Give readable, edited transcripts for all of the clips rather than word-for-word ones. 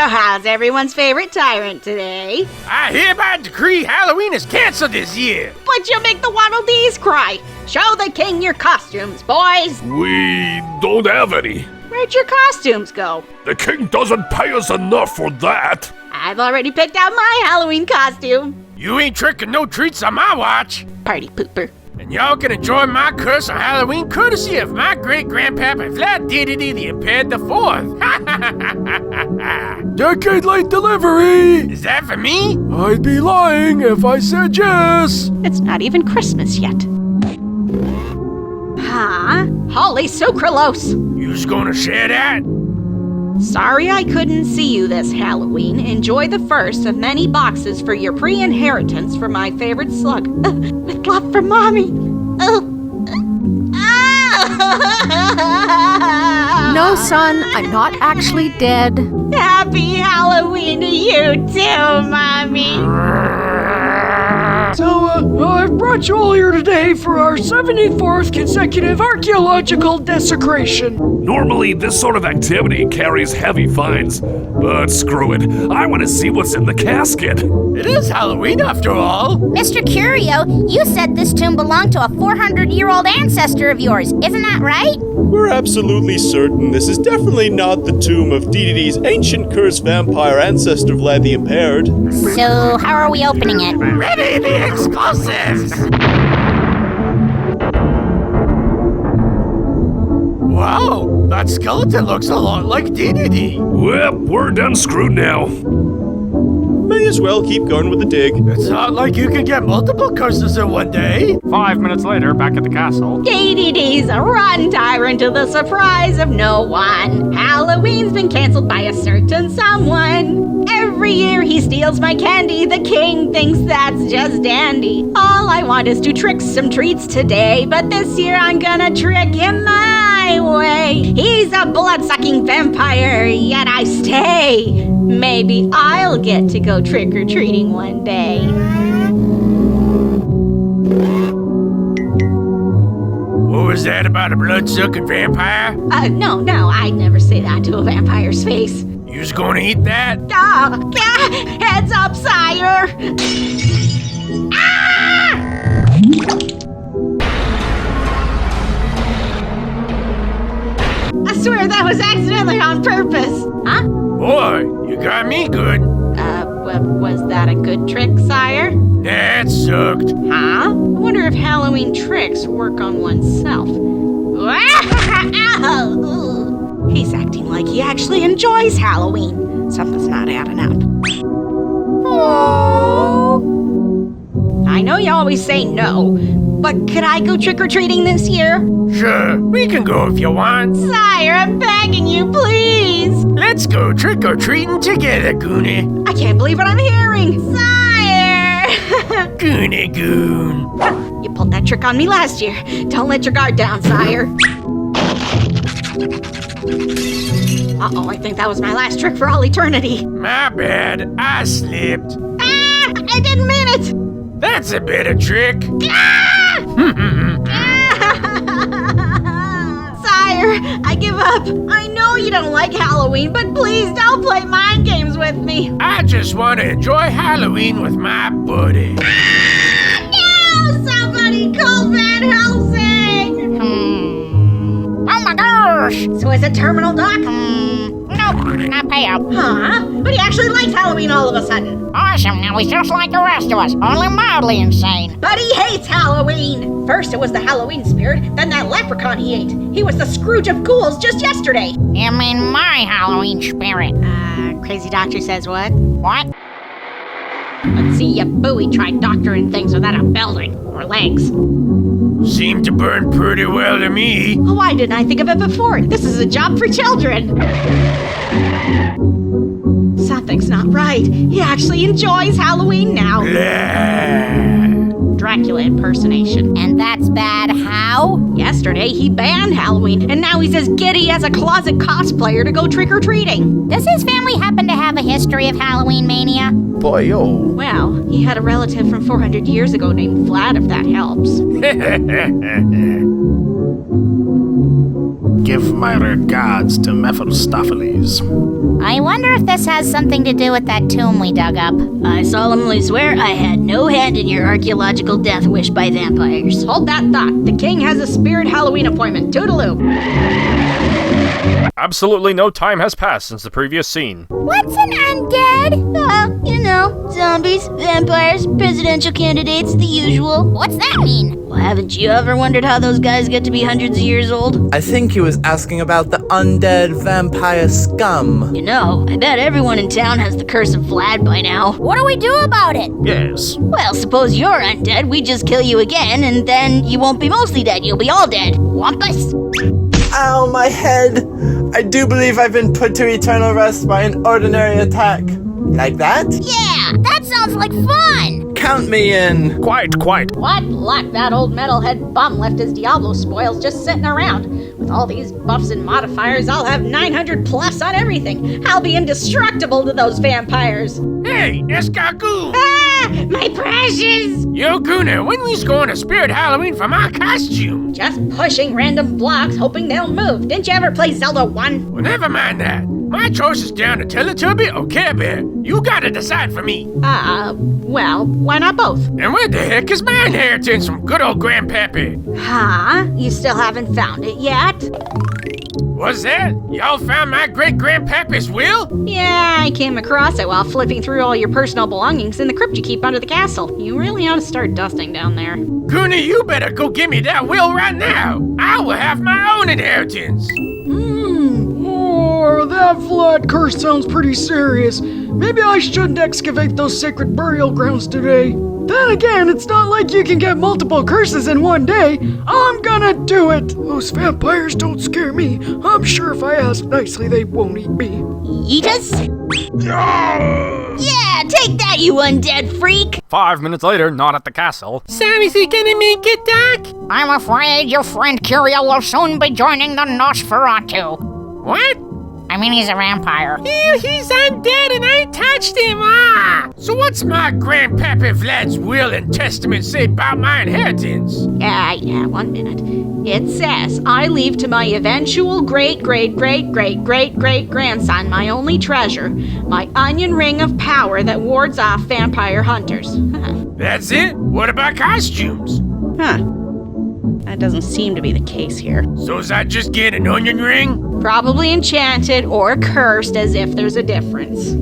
how's everyone's favorite tyrant today? I hereby decree Halloween is canceled this year. But you'll make the Waddle Dees cry. Show the king your costumes, boys. We don't have any. Where'd your costumes go? The king doesn't pay us enough for that. I've already picked out my Halloween costume. You ain't tricking no treats on my watch. Party pooper. And y'all can enjoy my curse on Halloween courtesy of my great-grandpapa Vlad Dedede the Impaired the Fourth. Decade late delivery! Is that for me? I'd be lying if I said yes. It's not even Christmas yet. Huh? Holy sucralose! You's gonna share that? Sorry I couldn't see you this Halloween. Enjoy the first of many boxes for your pre-inheritance for my favorite slug. With love from Mommy. No, son, I'm not actually dead. Happy Halloween to you too, Mommy. So, I've brought you all here today for our 74th consecutive archaeological desecration. Normally, this sort of activity carries heavy fines, but screw it. I want to see what's in the casket. It is Halloween after all. Mr. Curio, you said this tomb belonged to a 400-year-old ancestor of yours, isn't that right? We're absolutely certain this is definitely not the tomb of Dedede's ancient cursed vampire ancestor Vlad the Impaired. So, how are we opening it? Ready the explosives! Wow, that skeleton looks a lot like Dedede. Well, we're done screwed now. May as well keep going with the dig. It's not like you can get multiple curses in one day. 5 minutes later, back at the castle. Dedede's a rotten tyrant to the surprise of no one. Halloween's been canceled by a certain someone. Every year he steals my candy. The king thinks that's just dandy. All I want is to trick some treats today, but this year I'm gonna trick him my way. He's a blood-sucking vampire, yet I stay. Maybe I'll get to go trick-or-treating one day. What was that about a blood-sucking vampire? No, I'd never say that to a vampire's face. You's gonna eat that? Heads up, sire! Ah! I swear that was accidentally on purpose. Huh? Boy, you got me good. Was that a good trick, sire? That sucked. Huh? I wonder if Halloween tricks work on oneself. He's acting like he actually enjoys Halloween. Something's not adding up. Oh. I know you always say no, but could I go trick-or-treating this year? Sure, we can go if you want. Sire, I'm begging you, please. Let's go trick-or-treating together, Goonie. I can't believe what I'm hearing. Sire! Goonie Goon. You pulled that trick on me last year. Don't let your guard down, sire. Uh-oh, I think that was my last trick for all eternity. My bad, I slipped. Ah! I didn't mean it! That's a better trick. Ah! Sire, I give up. I know you don't like Halloween, but please don't play mind games with me. I just want to enjoy Halloween with my buddy. No! Somebody call Van Helsing! Oh my gosh! So is it Terminal Doc? Nope, not payout. Huh? But he actually likes Halloween all of a sudden. Awesome, now he's just like the rest of us, only mildly insane. But he hates Halloween! First it was the Halloween spirit, then that leprechaun he ate. He was the Scrooge of ghouls just yesterday. You mean my Halloween spirit? Crazy doctor says what? What? Let's see you booey-tried doctoring things without a building or legs. Seemed to burn pretty well to me. Why didn't I think of it before? This is a job for children. Something's not right. He actually enjoys Halloween now. Dracula impersonation. And that's bad how? Yesterday he banned Halloween, and now he's as giddy as a closet cosplayer to go trick-or-treating. Does his family happen to have a history of Halloween mania? Boy, oh. Well, he had a relative from 400 years ago named Vlad, if that helps. Give my regards to Mephistopheles. I wonder if this has something to do with that tomb we dug up. I solemnly swear I had no hand in your archaeological death wish by vampires. Hold that thought. The king has a spirit Halloween appointment. Toodaloo. Absolutely no time has passed since the previous scene. What's an undead? You know, zombies, vampires, presidential candidates, the usual. What's that mean? Well, haven't you ever wondered how those guys get to be hundreds of years old? I think he was asking about the undead vampire scum. You know, I bet everyone in town has the Curse of Vlad by now. What do we do about it? Yes. Well, suppose you're undead, we just kill you again, and then you won't be mostly dead, you'll be all dead. Wampus! Ow, my head! I do believe I've been put to eternal rest by an ordinary attack. Like that? Yeah, that sounds like fun! Count me in. Quite. What luck, that old metalhead bum left his Diablo spoils just sitting around. With all these buffs and modifiers, I'll have 900 plus on everything. I'll be indestructible to those vampires. Hey, Escargoon! Ah, my precious! Yo, Gooner, when we's going to Spirit Halloween for my costume? Just pushing random blocks, hoping they'll move. Didn't you ever play Zelda 1? Well, never mind that. My choice is down to Teletubby or Care Bear. You gotta decide for me. Well, why not both? And where the heck is my inheritance from good old Grandpappy? Huh? You still haven't found it yet? What's that? Y'all found my great-grandpappy's will? Yeah, I came across it while flipping through all your personal belongings in the crypt you keep under the castle. You really ought to start dusting down there. Goonie, you better go give me that will right now. I will have my own inheritance. Oh, that Vlad curse sounds pretty serious. Maybe I shouldn't excavate those sacred burial grounds today. Then again, it's not like you can get multiple curses in one day. I'm gonna do it. Those vampires don't scare me. I'm sure if I ask nicely, they won't eat me. Eat us? Yeah, take that, you undead freak! 5 minutes later, not at the castle. So is he gonna make it, Doc? I'm afraid your friend Curio will soon be joining the Nosferatu. What? I mean, he's a vampire. Ew, he's undead and I touched him, So what's my Grandpappy Vlad's will and testament say about my inheritance? Yeah, 1 minute. It says, I leave to my eventual great-great-great-great-great-great-grandson my only treasure, my onion ring of power that wards off vampire hunters. That's it? What about costumes? That doesn't seem to be the case here. So's I just get an onion ring? Probably enchanted or cursed, as if there's a difference.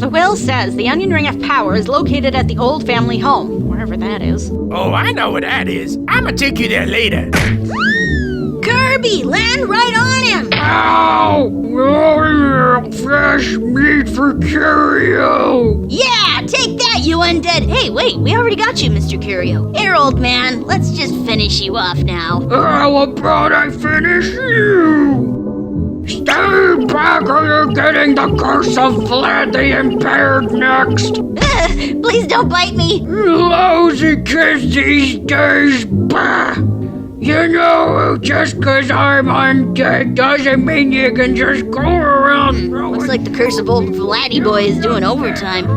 The will says the onion ring of power is located at the old family home, wherever that is. Oh, I know what that is. I'ma take you there later. Kirby, land right on him! Ow! Oh, fresh meat for Curio! Yeah, take that, you undead! Hey, wait, we already got you, Mr. Curio. Here, old man, let's just finish you off now. How about I finish you? Stay back or you're getting the Curse of Vlad the Impaired next! Please don't bite me! Lousy kids these days, bah! You know, just 'cause I'm undead doesn't mean you can just go around. Looks like the curse of old Vladdy boy is doing overtime.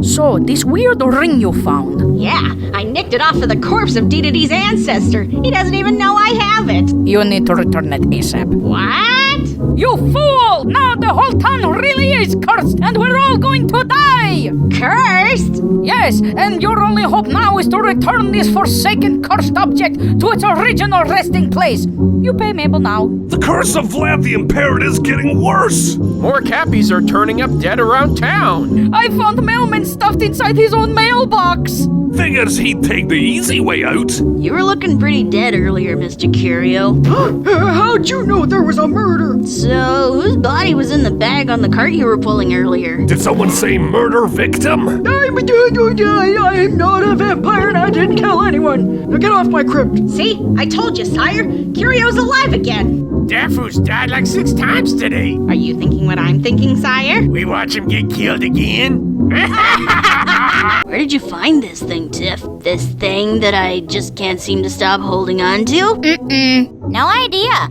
So, this weird ring you found. Yeah, I nicked it off of the corpse of Dedede's ancestor. He doesn't even know I have it. You need to return it ASAP. What? You fool! Now the whole town really is cursed and we're all going to die! Cursed? Yes, and your only hope now is to return this forsaken cursed object to its original resting place. You pay Mabel now. The Curse of Vlad the Impaired is getting worse! More Cappies are turning up dead around town. I found mailman stuffed inside his own mailbox. Figures he'd take the easy way out. You were looking pretty dead earlier, Mr. Curio. How'd you know there was a murder? So, whose body was in the bag on the cart you were pulling earlier? Did someone say murder victim? I'm not a vampire and I didn't kill anyone. Now get off my crypt. See? I told you, sire. Curio's alive again. Daffoo's died like 6 times today. Are you thinking what I'm thinking, sire? We watch him get killed again? Where did you find this thing, Tiff? This thing that I just can't seem to stop holding on to? No idea.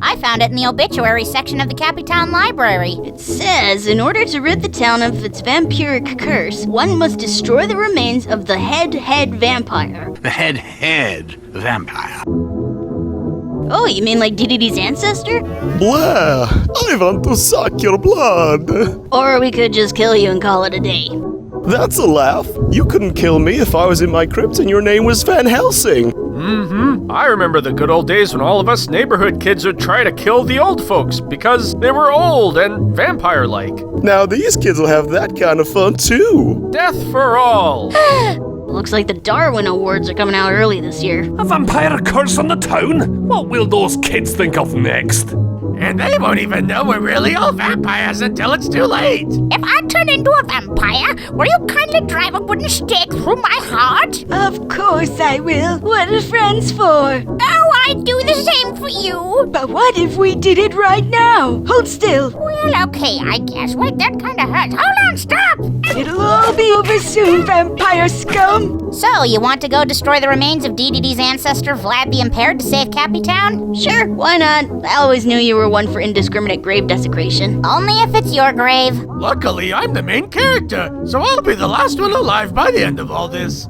I found it in the obituary section of the Cappy Town library. It says, in order to rid the town of its vampiric curse, one must destroy the remains of the head vampire. The head vampire. Oh, you mean like Dedede's ancestor? Blah! I want to suck your blood. Or we could just kill you and call it a day. That's a laugh. You couldn't kill me if I was in my crypt and your name was Van Helsing. Mm-hmm. I remember the good old days when all of us neighborhood kids would try to kill the old folks because they were old and vampire-like. Now these kids will have that kind of fun too. Death for all. Looks like the Darwin Awards are coming out early this year. A vampire curse on the town? What will those kids think of next? And they won't even know we're really all vampires until it's too late. If I turn into a vampire, will you kindly drive a wooden stake through my heart? Of course I will. What are friends for? Oh, I'd do the same for you. But what if we did it right now? Hold still. Well, okay, I guess. Wait, that kinda hurts. Hold on, stop! It'll all be over soon, vampire scum. So, you want to go destroy the remains of Dedede's ancestor, Vlad the Impaired, to save Cappy Town? Sure, why not? I always knew you were one for indiscriminate grave desecration. Only if it's your grave. Luckily, I'm the main character, so I'll be the last one alive by the end of all this.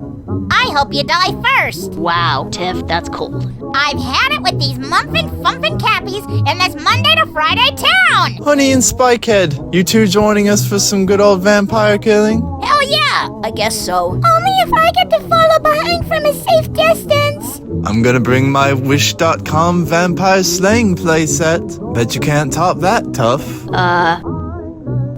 I hope you die first. Wow, Tiff, that's cold. I've had it with these mumpin' fumpin' Cappies in this Monday to Friday town. Honey and Spikehead, you two joining us for some good old vampire killing? Hell yeah. I guess so. Only if I get to follow behind from a safe distance. I'm gonna bring my Wish.com vampire slaying playset. Bet you can't top that, tough.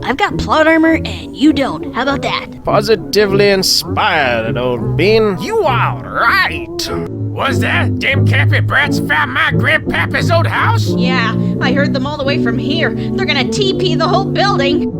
I've got plot armor and you don't. How about that? Positively inspired, old bean. You are right. Was that them Cappy brats found my grandpapa's old house? Yeah, I heard them all the way from here. They're gonna TP the whole building.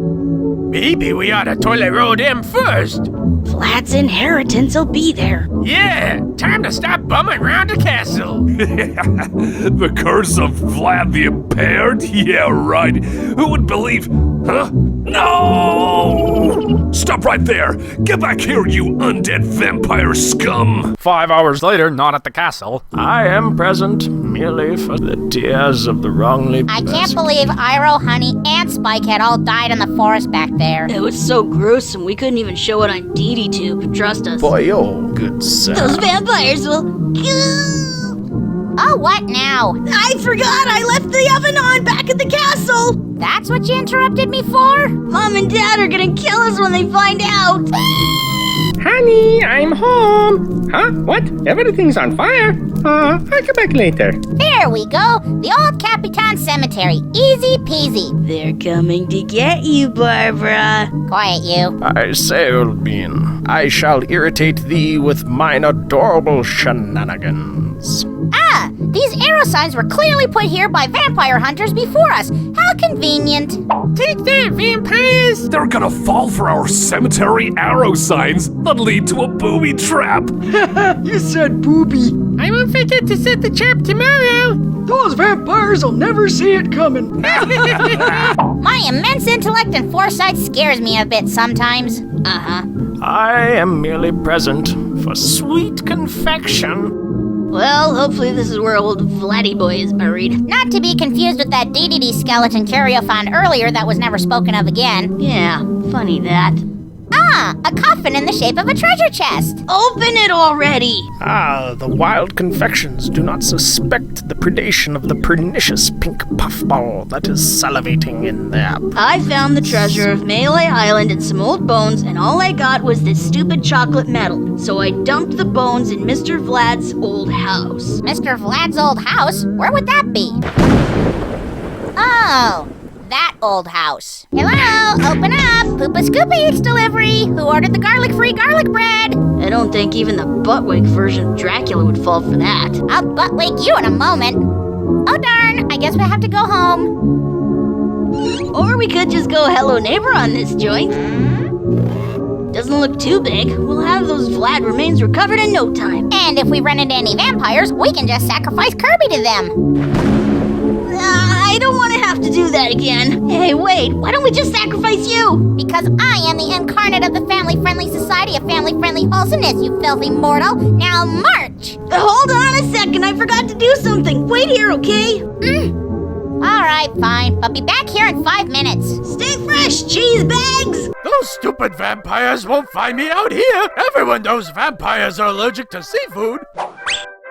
Maybe we ought to toilet roll them first. Vlad's inheritance will be there. Yeah, time to stop bumming around the castle. The curse of Vlad the Impaired? Yeah, right. Who would believe? Huh? No! Stop right there! Get back here, you undead vampire scum! 5 hours later, not at the castle. I am present merely for the tears of the wrongly I can't believe Iroh, Honey, and Spikehead all died in the forest back there. It was so gruesome we couldn't even show it on DD-Tube. Trust us. Boy, oh, good sir. Those vampires will... Oh, what now? I forgot I left the oven on back at the castle! That's what you interrupted me for? Mom and Dad are gonna kill us when they find out! Honey, I'm home. Huh? What? Everything's on fire? I'll come back later. There we go. The old Cappy Town cemetery. Easy peasy. They're coming to get you, Barbara. Quiet, you. I say, old bean, I shall irritate thee with mine adorable shenanigans. Ah, these arrow signs were clearly put here by vampire hunters before us. How convenient. Take that, vampires! They're gonna fall for our cemetery arrow signs that lead to a booby trap! You said booby. I won't forget to set the trap tomorrow. Those vampires will never see it coming. My immense intellect and foresight scares me a bit sometimes. Uh-huh. I am merely present for sweet confection. Well, hopefully this is where old Vladdy Boy is buried. Not to be confused with that Dedede skeleton Curio found earlier that was never spoken of again. Yeah, funny that. Ah, a coffin in the shape of a treasure chest. Open it already! Ah, the wild confections do not suspect the predation of the pernicious pink puffball that is salivating in there. I found the treasure of Moirai Island and some old bones, and all I got was this stupid chocolate medal. So I dumped the bones in Mr. Vlad's old house. Mr. Vlad's old house? Where would that be? Oh, that old house. Hello, open up. Poopa Scoopa Eats delivery. Who ordered the garlic-free garlic bread? I don't think even the buttwig version of Dracula would fall for that. I'll buttwig you in a moment. Oh darn, I guess we have to go home. Or we could just go hello neighbor on this joint. Doesn't look too big. We'll have those Vlad remains recovered in no time. And if we run into any vampires, we can just sacrifice Kirby to them. I don't want to have to do that again. Hey, wait, why don't we just sacrifice you? Because I am the incarnate of the Family-Friendly Society of Family-Friendly Wholesomeness, you filthy mortal. Now march! Hold on a second, I forgot to do something. Wait here, okay? Alright, fine, but be back here in 5 minutes. Stay fresh, cheese bags! Those stupid vampires won't find me out here. Everyone knows vampires are allergic to seafood.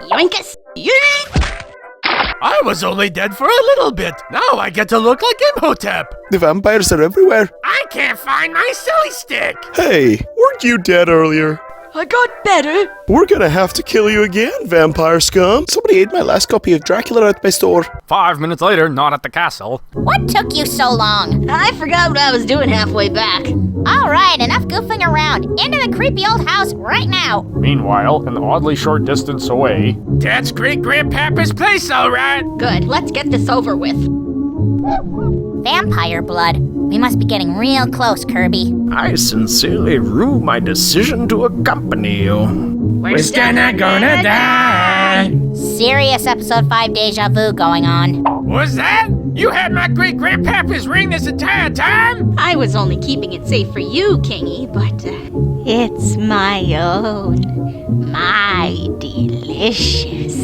Yoinkus! Yoink! I was only dead for a little bit. Now I get to look like Imhotep. The vampires are everywhere. I can't find my silly stick. Hey, weren't you dead earlier? I got better. We're gonna have to kill you again, vampire scum. Somebody ate my last copy of Dracula at my store. 5 minutes later, not at the castle. What took you so long? I forgot what I was doing halfway back. All right, enough goofing around. Into the creepy old house right now. Meanwhile, an oddly short distance away, That's great-grandpapa's place, all right. Good, let's get this over with. Vampire blood. We must be getting real close, Kirby. I sincerely rue my decision to accompany you. We're still not gonna die. Serious episode 5 deja vu going on. Was that? You had my great-grandpapa's ring this entire time? I was only keeping it safe for you, Kingy, but it's my own. My delicious.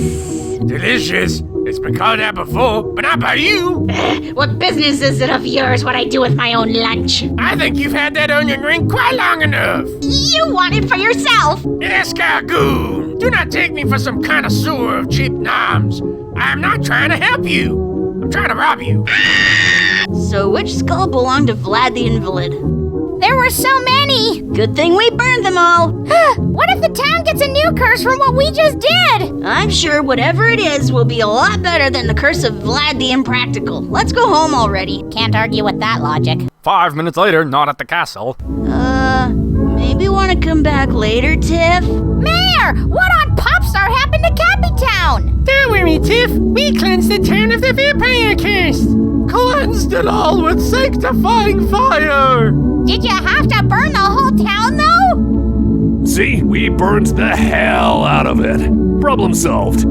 Delicious. It's been called that before, but not by you. What business is it of yours what I do with my own lunch? I think you've had that onion ring quite long enough. You want it for yourself. Escargoon, do not take me for some connoisseur of cheap noms. I am not trying to help you. I'm trying to rob you. So which skull belonged to Vlad the Invalid? There were so many. Good thing we burned them all. What if the town gets a new curse from what we just did? I'm sure whatever it is will be a lot better than the curse of Vlad the Impractical. Let's go home already. Can't argue with that logic. 5 minutes later, not at the castle. Maybe want to come back later, Tiff? Mayor, what on Popstar happened to Cappy Town? Don't worry, Tiff. We cleansed the town of the vampire curse. Cleansed it all with sanctifying fire. Did you have to burn the whole town, though? See, we burned the hell out of it. Problem solved.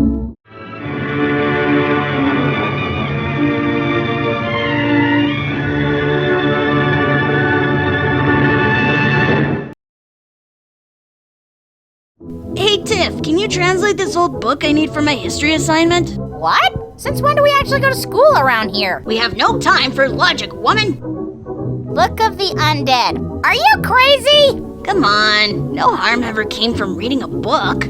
Hey, Tiff, can you translate this old book I need for my history assignment? What? Since when do we actually go to school around here? We have no time for logic, woman. Book of the Undead. Are you crazy? Come on, no harm ever came from reading a book.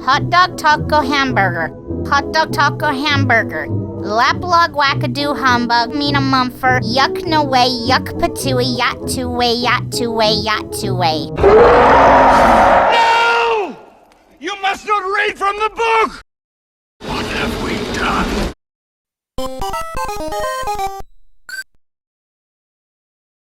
Hot dog taco hamburger. Hot dog taco hamburger. Laplog wackadoo humbug, meena mumfer, yuck no way, yuck patooey, yat to way, yat to way, yat to way. No! You must not read from the book! What have we done?